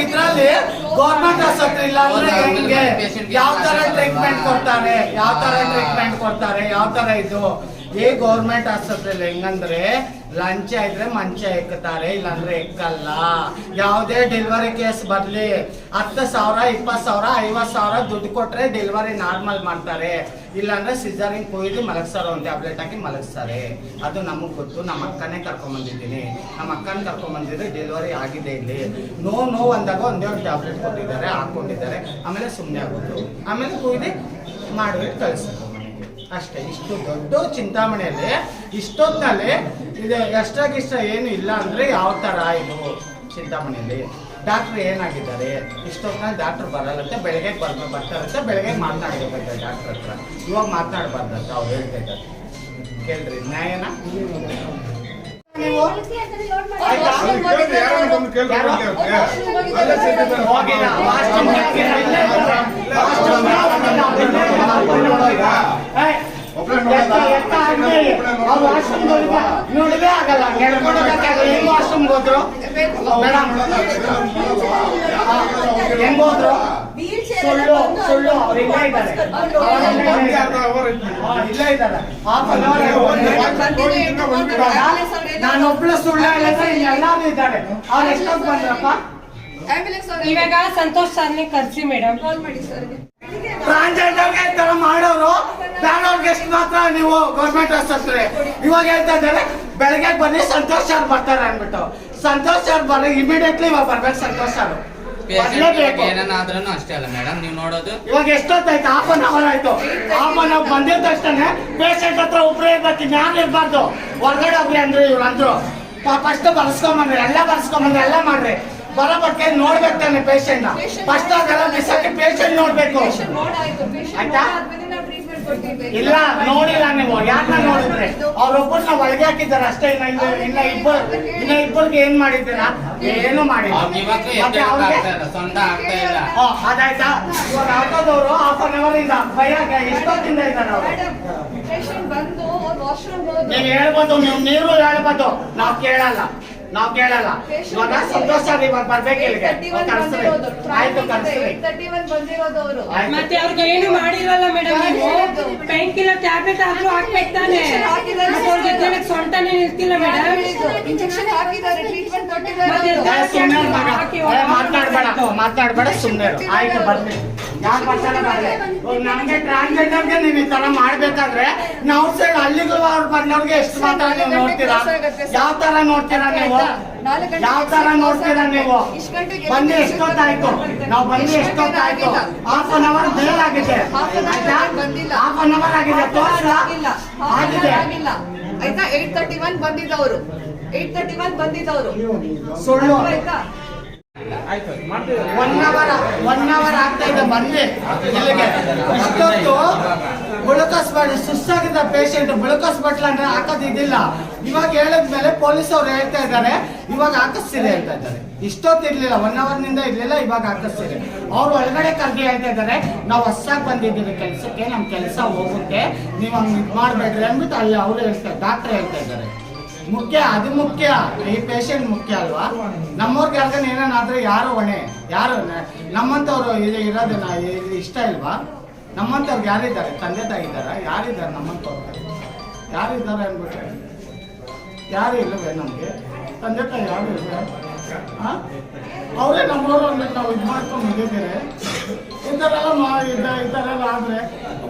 ಇದ್ರಲ್ಲಿ ಗೌರ್ಮೆಂಟ್ ಆಸ್ಪತ್ರೆ ಇಲ್ಲ ಅಂದ್ರೆ ಹೆಂಗೆ, ಯಾವ ತರ ಟ್ರೀಟ್ಮೆಂಟ್ ಕೊಡ್ತಾರೆ, ಯಾವ ತರ ಇದು ಈ ಗೌರ್ಮೆಂಟ್ ಆಸ್ಪತ್ರೆಯಲ್ಲಿ ಹೆಂಗಂದ್ರೆ ಲಂಚ ಇದ್ರೆ ಮಂಚ ಎಕ್ಕುತ್ತಾರೆ, ಇಲ್ಲಾಂದ್ರೆ ಎಕ್ಕಲ್ಲ. ಯಾವುದೇ ಡೆಲಿವರಿ ಕೇಸ್ ಬರ್ಲಿ 10,000 20,000 50,000 ದುಡ್ಡು ಕೊಟ್ರೆ ಡೆಲಿವರಿ ನಾರ್ಮಲ್ ಮಾಡ್ತಾರೆ, ಇಲ್ಲಾಂದ್ರೆ ಸಿಸರಿಂಗ್ ಕೊಯ್ದು ಮಲಗಿಸ್ತಾರೆ, ಒಂದು ಟ್ಯಾಬ್ಲೆಟ್ ಹಾಕಿ ಮಲಗಿಸ್ತಾರೆ. ಅದು ನಮಗ್ ಗೊತ್ತು. ನಮ್ಮ ಅಕ್ಕನೇ ಕರ್ಕೊಂಡ್ ಬಂದಿದ್ದೀನಿ, ನಮ್ಮ ಅಕ್ಕನ ಕರ್ಕೊಂಡ್ ಬಂದಿದ್ರೆ ಡೆಲಿವರಿ ಆಗಿದೆ ಇಲ್ಲಿ. ನೋವು ಅಂದಾಗ ಒಂದೇ ಒಂದು ಟ್ಯಾಬ್ಲೆಟ್ ಕೊಟ್ಟಿದ್ದಾರೆ, ಹಾಕೊಂಡಿದ್ದಾರೆ, ಆಮೇಲೆ ಸುಮ್ಮನೆ ಆಗೋದು, ಆಮೇಲೆ ಕೊಯ್ದು ಮಾಡಿಬಿಟ್ಟು ಕಳಿಸ್ತಾರೆ ಅಷ್ಟೇ. ಇಷ್ಟು ದೊಡ್ಡ ಚಿಂತಾಮಣಿಯಲ್ಲಿ ಇಷ್ಟೊತ್ತಿನಲ್ಲಿ ಇದು ಎಷ್ಟಾಗಿಷ್ಟ ಏನು ಇಲ್ಲ ಅಂದ್ರೆ ಯಾವ ತರ ಇದು ಚಿಂತಾಮಣಿಯಲ್ಲಿ ಡಾಕ್ಟರ್ ಏನಾಗಿದ್ದಾರೆ, ಇಷ್ಟೊತ್ತಿನಲ್ಲಿ ಡಾಕ್ಟರ್ ಬರಲ್ಲಂತೆ, ಬೆಳಗ್ಗೆ ಬರ್ತಾರಂತೆ, ಬೆಳಗ್ಗೆ ಮಾತನಾಡ್ಬೇಕಂತೆ ಡಾಕ್ಟರ್ ಹತ್ರ. ಇವಾಗ ಮಾತನಾಡಬಾರ್ದಂತ ಅವ್ರು ಹೇಳ್ತಾ ಇದ್ದಾರೆ. ಕೇಳ್ರಿ ನ್ಯಾಯನ ನೀವು ನೋಡಿದ್ರೆ ಆಗಲ್ಲ, ಹೆಂಗ್ ವಾಶ್ರೂಮ್ ಹೋದ್ರು ಮೇಡಮ್, ಹೆಂಗ್ ಹೋದ್ರು? ಸುಳ್ಳು ಅವ್ರು ಇಲ್ಲ ಇದ್ದಾರೆ, ನಾನೊಬ್ಳು ಸುಳ್ಳು ಹೇಳಿದ್ರೆ ಎಲ್ಲಾರು ಇದ್ದಾರೆ. ಅವ್ರು ಎಷ್ಟೊತ್ತು ಬಂದ್ರಪ್ಪ? ಇವಾಗ ಸಂತೋಷ್ ಸರ್ನೇ ಕರ್ಸಿ ಮೇಡಮ್. ಟ್ರಾನ್ಸ್ಜೆಂಡರ್ಗೆ ಈ ತರ ಮಾಡೋರು ಬೇಡವ್ರಿಗೆ ಎಷ್ಟು ಮಾತ್ರ ನೀವು ಗೌರ್ಮೆಂಟ್ ಆಸ್ಪತ್ರೆ. ಇವಾಗ ಹೇಳ್ತಾ ಇದ್ದಾರೆ ಬೆಳಗ್ಗೆ ಬನ್ನಿ ಸಂತೋಷ್ ಸರ್ ಬರ್ತಾರೆ ಅನ್ಬಿಟ್ಟು. ಸಂತೋಷ್ ಸರ್ ಬರ ಇಮಿಡಿಯೇಟ್ಲಿ ಇವಾಗ ಬರ್ಬೇಕು. ಸಂತೋಷ್ ಸರ್ ಏನಾದ್ರೂ ಅಷ್ಟೇ ಅಲ್ಲ ಮೇಡಮ್, ನೀವು ನೋಡೋದು ಇವಾಗ ಎಷ್ಟೊತ್ತಾಯ್ತು? ಹಾಫ್ ಅನ್ ಅವರ್ ಆಯ್ತು. ಹಾಫ್ ಅನ್ ಅವರ್ ಬಂದಿದ ತಕ್ಷಣ ಪೇಷಂಟ್ ಹತ್ರ ಒಬ್ರೇ ಇರ್ಬೇಕು, ಯಾರು ಇರ್ಬಾರ್ದು. ಹೊರಗಡೆ ಒಬ್ರಿ ಅಂದ್ರೆ ಇವ್ರು ಅಂದ್ರು ಫಸ್ಟ್ ಬರ್ಸ್ಕೊಂಬಂದ್ರಿ, ಎಲ್ಲ ಮಾಡ್ರಿ. ಬರೋಬಕ್ಕೆ ನೋಡ್ಬೇಕು ತಾನೆ ಪೇಷಂಟ್ ನ. ಫಸ್ಟ್ ಅದೆಲ್ಲ ಬಿಸಾಕಿ ಪೇಷಂಟ್ ನೋಡ್ಬೇಕು. ಆಯ್ತಾ? ಇಲ್ಲ ನೋಡಿಲ್ಲ ನೀವು. ಯಾರನ್ನ ನೋಡಿದ್ರೆ ಅವ್ರೊಬ್ಬರನ್ನ ಒಳಗೆ ಹಾಕಿದ್ದಾರೆ ಅಷ್ಟೇ. ಇನ್ನ ಇಬ್ಬರಿಗೆ ಏನ್ ಮಾಡಿದ್ದೀರಾ? ಏನು ಮಾಡಿಲ್ಲ. ಅದಾಯ್ತಾ? ಇವಾಗ ಹಾಕೋದವ್ರು ಹಾಫ್ ಅನ್ ಅವರ್ ಇಂದ ಭಯ ಎಷ್ಟೊತ್ತಿಂದ ಇದ್ದಾರೆ ಅವರು. ನೀವು ಹೇಳ್ಬೋದು, ನೀವು ಹೇಳ್ಬೋದು, ನಾವು ಕೇಳಲ್ಲ. ಇವಾಗ ಸಂತೋಷ ಇವಾಗ ಬರ್ಬೇಕು ಇಲ್ಲಿಗೆ. ಆಯ್ತು ಕರ್ಸ್ರಿ. ಮತ್ತೆ ಅವ್ರಿಗೆ ಏನು ಮಾಡಿರಲ್ಲ ಮೇಡಮ್. ಪೈನ್ ಕಿಲ್ಲರ್ ಟ್ಯಾಬ್ಲೆಟ್ ಆದ್ರೂ ಹಾಕ್ಬೇಕು ತಾನೆ. ಸೊಂಟನೇ ನಿಲ್ತಿಲ್ಲ ಮೇಡಮ್. ಇಂಜೆಕ್ಷನ್ ಹಾಕಿದ್ದಾರೆ, ಟ್ರೀಟ್ಮೆಂಟ್ ಕೊಟ್ಟಿದ್ದಾರೆ. ಮಾತಾಡ್ಬೇಡ ಸುಮ್ಮನೆ. ಆಯ್ತು ಬರ್ರಿ. ಯಾರು ಬರ್ತಾರೆ ಬರ್ರಿ. ನಮ್ಗೆ ಟ್ರಾನ್ಸ್ಜೆಂಡರ್ಗೆ ನೀವು ಈ ತರ ಮಾಡ್ಬೇಕಾದ್ರೆ ನಾವು ಸೈಡ್ ಹಳ್ಳಿಗಳು ಅವ್ರು ಬಂದವ್ರಿಗೆ ಎಷ್ಟು ಮಾತ್ರ ನೀವು ನೋಡ್ತೀರಾ? ಯಾವ ತರ ನೋಡ್ತೀರಾ ನೀವು? ಬನ್ನಿ ಎಷ್ಟೊತ್ತಾಯ್ತು? ನಾವು ಬನ್ನಿ ಎಷ್ಟೊತ್ತಾಯ್ತು? ಹಾಫ್ ಅನ್ ಅವರ್ ಬೇರೆ ಆಗಿದೆ. ಹಾಫ್ ಅನ್ ಅವರ್ ಆಗಿದೆ. ಆಗಿದೆ ಆಯ್ತಾ? 8:31 ಬಂದಿದ್ದವರು, 8:31 ಬಂದಿದ್ದವರು ಸುಳ್ಳು. 1 ಅವರ್ ಆಗ್ತಾ ಇದೆ ಬಂದಿ ಇಲ್ಲಿಗೆ. ಇಷ್ಟೊತ್ತು ಬುಳುಕಸ್ಬೇಡಿ, ಸುಸ್ತಾಗಿದ್ದ ಪೇಷಂಟ್ ಬುಳುಕಸ್ಬಟ್ಲ ಅಂದ್ರೆ ಹಾಕೋದಿದ್ದಿಲ್ಲ. ಇವಾಗ ಹೇಳಿದ್ಮೇಲೆ ಪೊಲೀಸ್ ಅವ್ರು ಹೇಳ್ತಾ ಇದ್ದಾರೆ ಇವಾಗ ಹಾಕಿಸ್ತೀರಿ ಹೇಳ್ತಾ ಇದ್ದಾರೆ. ಇಷ್ಟೊತ್ತು ಇರ್ಲಿಲ್ಲ, 1 ಅವರ್ನಿಂದ ಇರ್ಲಿಲ್ಲ, ಇವಾಗ ಹಾಕಿಸ್ತೀರಿ. ಅವ್ರು ಒಳಗಡೆ ಕರ್ಗಿ ಹೇಳ್ತಾ ಇದ್ದಾರೆ ನಾವು ಹೊಸಾಗಿ ಬಂದಿದ್ದೀವಿ ಕೆಲಸಕ್ಕೆ, ನಮ್ ಕೆಲಸ ಹೋಗುತ್ತೆ, ನೀವು ಹಂಗೆ ಇದು ಮಾಡ್ಬೇಡ್ರಿ ಅಂದ್ಬಿಟ್ಟು ಅಲ್ಲಿ ಅವ್ರು ಹೇಳ್ತಾರೆ, ಡಾಕ್ಟರ್ ಹೇಳ್ತಾ ಇದ್ದಾರೆ. ಮುಖ್ಯ, ಅದು ಮುಖ್ಯ. ಈ ಪೇಷಂಟ್ ಮುಖ್ಯ ಅಲ್ವಾ? ನಮ್ಮವ್ರಿಗೆ ಯಾರ್ಗನ ಏನಾದ್ರೆ ಯಾರು ಹೊಣೆ? ಯಾರು ನಮ್ಮಂತವ್ರು ಇರೋದನ್ನ ಇಷ್ಟ ಇಲ್ವಾ? ನಮ್ಮಂತವ್ರಿಗೆ ಯಾರಿದ್ದಾರೆ? ತಂದೆ ತಾಯಿ ಇದ್ದಾರ? ಯಾರಿದ್ದಾರೆ ನಮ್ಮಂತವ್ರು? ಯಾರಿದ್ದಾರೆ ಅಂದ್ಬಿಟ್ರೆ ಯಾರು ಇಲ್ಲವೇ? ನಮ್ಗೆ ತಂದೆ ತಾಯಿ ಯಾರು ಇಲ್ವೇ? ಅವರೇ ನಮ್ಮವರು ಅಂದ್ಬಿಟ್ಟು ನಾವು ಇದು ಮಾಡ್ಕೊಂಡು ಬಂದಿದ್ದೀರಿ. ಈ ಥರ ಎಲ್ಲ ಆದ್ರೆ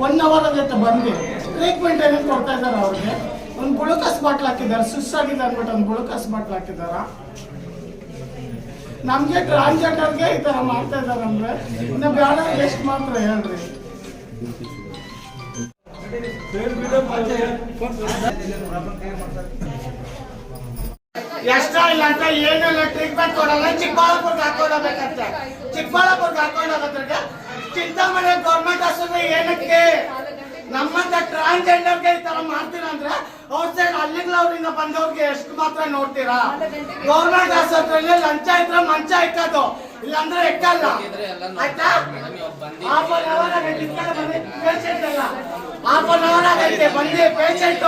1 ಅವರ್ ಆಗತ್ತೆ ಬಂದು ಟ್ರೀಟ್ಮೆಂಟ್ ಏನೇನು ಕೊಡ್ತಾ ಇದ್ದಾರೆ ಅವ್ರಿಗೆ. ಒಂದು ಗ್ಲೂಕೋಸ್ ಬಾಟ್ಲ್ ಹಾಕಿದ್ದಾರೆ, ಸುಸ್ಸಾಗಿದೆ ಅಂದ್ಬಿಟ್ಟು ಒಂದು ಗ್ಲೂಕೋಸ್ ಬಾಟ್ಲ್ ಹಾಕಿದಾರ. ನಮ್ಗೆ ಟ್ರಾನ್ಸ್ಜೆಂಡರ್ಗೆ ಈ ತರ ಮಾಡ್ತಾ ಇದಾರೆ ಅಂದ್ರೆ ಇನ್ನು ಬೇಡ ಎಷ್ಟು ಮಾತ್ರ ಹೇಳ್ರಿ. ಎಷ್ಟ ಇಲ್ಲ ಅಂತ ಏನೆಲ್ಲ ಟ್ರೀಟ್ಮೆಂಟ್ ಕೊಡಲ್ಲ. ಚಿಕ್ಕಬಳ್ಳಾಪುರ್ಗೆ ಹಾಕೊಂಡೋಗ್ಬೇಕಂತೆ, ಚಿಕ್ಕಬಳ್ಳಾಪುರ್ಗೆ ಹಾಕೊಂಡೋಗೋದ್ರಿಗೆ ಚಿಂತಾಮಣಿ ಗೌರ್ಮೆಂಟ್ ಆಸ್ಪತ್ರೆ ಏನಕ್ಕೆ? ನಮ್ಮಂತ ಟ್ರಾನ್ಸ್ಜೆಂಡರ್ಗೆ ಈ ತರ ಮಾಡ್ತೀರಾ ಅಂದ್ರೆ ಔಟ್ ಸೈಡ್ ಹಳ್ಳಿಗಳವ್ರಿಂದ ಬಂದವ್ರಿಗೆ ಎಷ್ಟು ಮಾತ್ರ ನೋಡ್ತೀರಾ? ಗೌರ್ಮೆಂಟ್ ಆಸ್ಪತ್ರೆಯಲ್ಲಿ ಲಂಚ ಇದ್ರೆ ಮಂಚ ಇಕ್ಕದು, ಇಲ್ಲಾಂದ್ರೆ ಎಕ್ಕಲ್ಲ ಆಯ್ತಾ ಮೇಡಮ್ ಇವಾಗ ಬಂದು ಹಾಫ್ ಅನ್ ಅವರ್ ಆಗೈತೆ ಪೇಷಂಟ್ ಅಲ್ಲ ಹಾಫ್ ಅನ್ ಅವರ್ ಆಗೈತೆ ಬಂದಿ ಪೇಷಂಟ್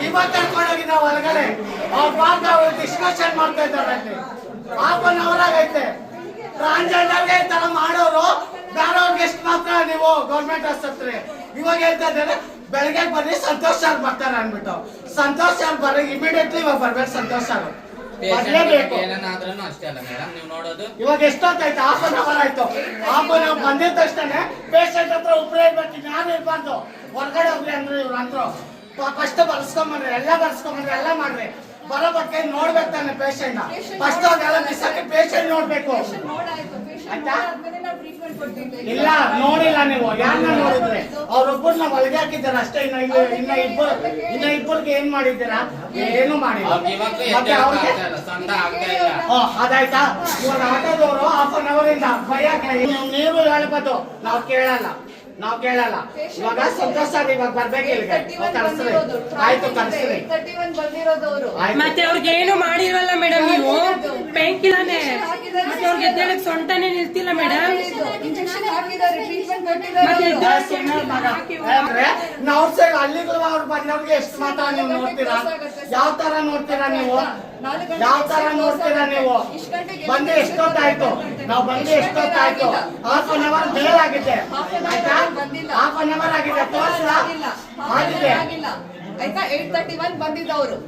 ಇವಾಗ ಕರ್ಕೊಂಡೋಗಿದ್ದ ಹೊರಗಡೆ ಅವ್ರ ಪಾಪ ಡಿಸ್ಕಷನ್ ಮಾಡ್ತಾ ಇದ್ದಾರೆ ಹಾಫ್ ಅನ್ ಅವರ್ ಆಗೈತೆ ಟ್ರಾನ್ಸ್ಜೆಂಡರ್ಗೆ ಈ ತರ ಮಾಡೋರು ಬೇರೆಯವ್ರಿಗೆ ಎಷ್ಟು ಮಾತ್ರ ನೀವು ಗೌರ್ಮೆಂಟ್ ಆಸ್ಪತ್ರೆ ಇವಾಗ ಹೇಳ್ತಾ ಇದ್ದಾರೆ ಬೆಳಗ್ಗೆ ಬರ್ರಿ ಸಂತೋಷ್ ಸರ್ ಬರ್ತಾರೆ ಅನ್ಬಿಟ್ಟು ಸಂತೋಷ್ ಸರ್ ಬರ್ರಿ ಇಮಿಡಿಯೇಟ್ಲಿ ಇವಾಗ ಬರ್ಬೇಕು ಸಂತೋಷ್ ಸರ್ ಬರ್ಲೇಬೇಕು ಏನಾದ್ರೂ ಅಷ್ಟೇ ಅಲ್ಲ ಮೇಡಮ್ ನೀವು ನೋಡೋದು ಇವಾಗ ಎಷ್ಟೊತ್ತಾಯ್ತು ಹಾಫ್ ಅನ್ ಅವರ್ ಆಯ್ತು ಹಾಫ್ ಅನ್ ಅವರ್ ಬಂದಿದ ತಕ್ಷಣ ಪೇಷಂಟ್ ಹತ್ರ ಉಪಯೋಗ ಬರ್ತೀನಿ ಯಾರು ಇರ್ಬಾರ್ದು ಹೊರಗಡೆ ಹೋಗ್ರಿ ಅಂದ್ರೆ ಇವ್ರು ಅಂದ್ರು ಫಸ್ಟ್ ಬರ್ಸ್ಕೊಂಬಂದ್ರಿ ಎಲ್ಲ ಮಾಡ್ರಿ ಬರೋ ಬಗ್ಗೆ ನೋಡ್ಬೇಕು ತಾನೆ ಪೇಷಂಟ್ ಫಸ್ಟ್ ಅವ್ರೆಲ್ಲ ಬಿಸಾಕಿ ಪೇಷಂಟ್ ನೋಡ್ಬೇಕು ಆಯ್ತಾ ಇಲ್ಲ ನೋಡಿಲ್ಲ ನೀವು ಯಾರನ್ನ ನೋಡಿದ್ರೆ ಅವ್ರೊಬ್ಬರನ್ನ ಒಳಗೆ ಹಾಕಿದ್ದಾರೆ ಅಷ್ಟೇ ಇನ್ನ ಇಬ್ಬರಿಗೆ ಏನ್ ಮಾಡಿದ್ದೀರಾ ಏನು ಮಾಡಿಲ್ಲ ಮತ್ತೆ ಅವ್ರಿಗೆ ಸೊಂಟ ಆಗ್ತಾ ಇಲ್ಲ ಅದಾಯ್ತಾ ಇವಾಗ ಆಟೋದವರು ಹಾಫ್ ಅನ್ ಅವರ್ ಇಂದ ಭಯಕ್ಕೆ ನೀವು ಹೇಳ್ಬೋದು ನಾವು ಕೇಳಲ್ಲ ಇವಾಗ ಸಂತೋಷ ಸರ್ ಇವಾಗ ಬರ್ಬೇಕು ಇಲ್ಲಿಗೆ ಕರ್ಸ್ರಿ ಆಯ್ತು ಕರ್ಸ್ರಿ 831 ಬಂದಿರೋದು ಅವರು ಮತ್ತೆ ಅವ್ರಿಗೆ ಏನು ಮಾಡಿರಲ್ಲ ಮೇಡಮ್ ನೀವು ಪೈಂಕಿಲಾನೆ ಮತ್ತೆ ಅವ್ರಿಗೆ ಎದ್ದೇಳಕ್ ಸೊಂಟನೇ ನಿಲ್ತಿಲ್ಲ ಮೇಡಮ್ ಇಂಜೆಕ್ಷನ್ ಹಾಕಿದ್ದಾರೆ ಟ್ರೀಟ್ಮೆಂಟ್ ಕೊಟ್ಟಿದ್ದಾರೆ ಮತ್ತೆ ಅವ್ರು. ಅಂದ್ರೆ ನಾವು ಸರ್ ಅಲ್ಲಿಗೂ ಅವ್ರು ಬಂದವ್ರಿಗೆ ಎಷ್ಟು ಮಾತ್ರ ನೀವು ನೋಡ್ತೀರಾ ಯಾವ ತರ ನೋಡ್ತೀರಾ ನೀವು ಬಂದು ಎಷ್ಟೊತ್ತಾಯ್ತು ನಾವು ಬಂದು ಎಷ್ಟೊತ್ತಾಯ್ತು ಹಾಫ್ ಅನ್ ಅವರ್ ಬೇರೆ ಆಗಿದೆ ಆಯ್ತಾ ಹಾಫ್ ಅನ್ ಅವರ್ ಆಗಿದೆ ತೋರಿಸ್ಲಾ ಆಗಿದೆ ಆಗಿಲ್ಲ ಆಯ್ತಾ 831 ಬಂದಿದ್ದವರು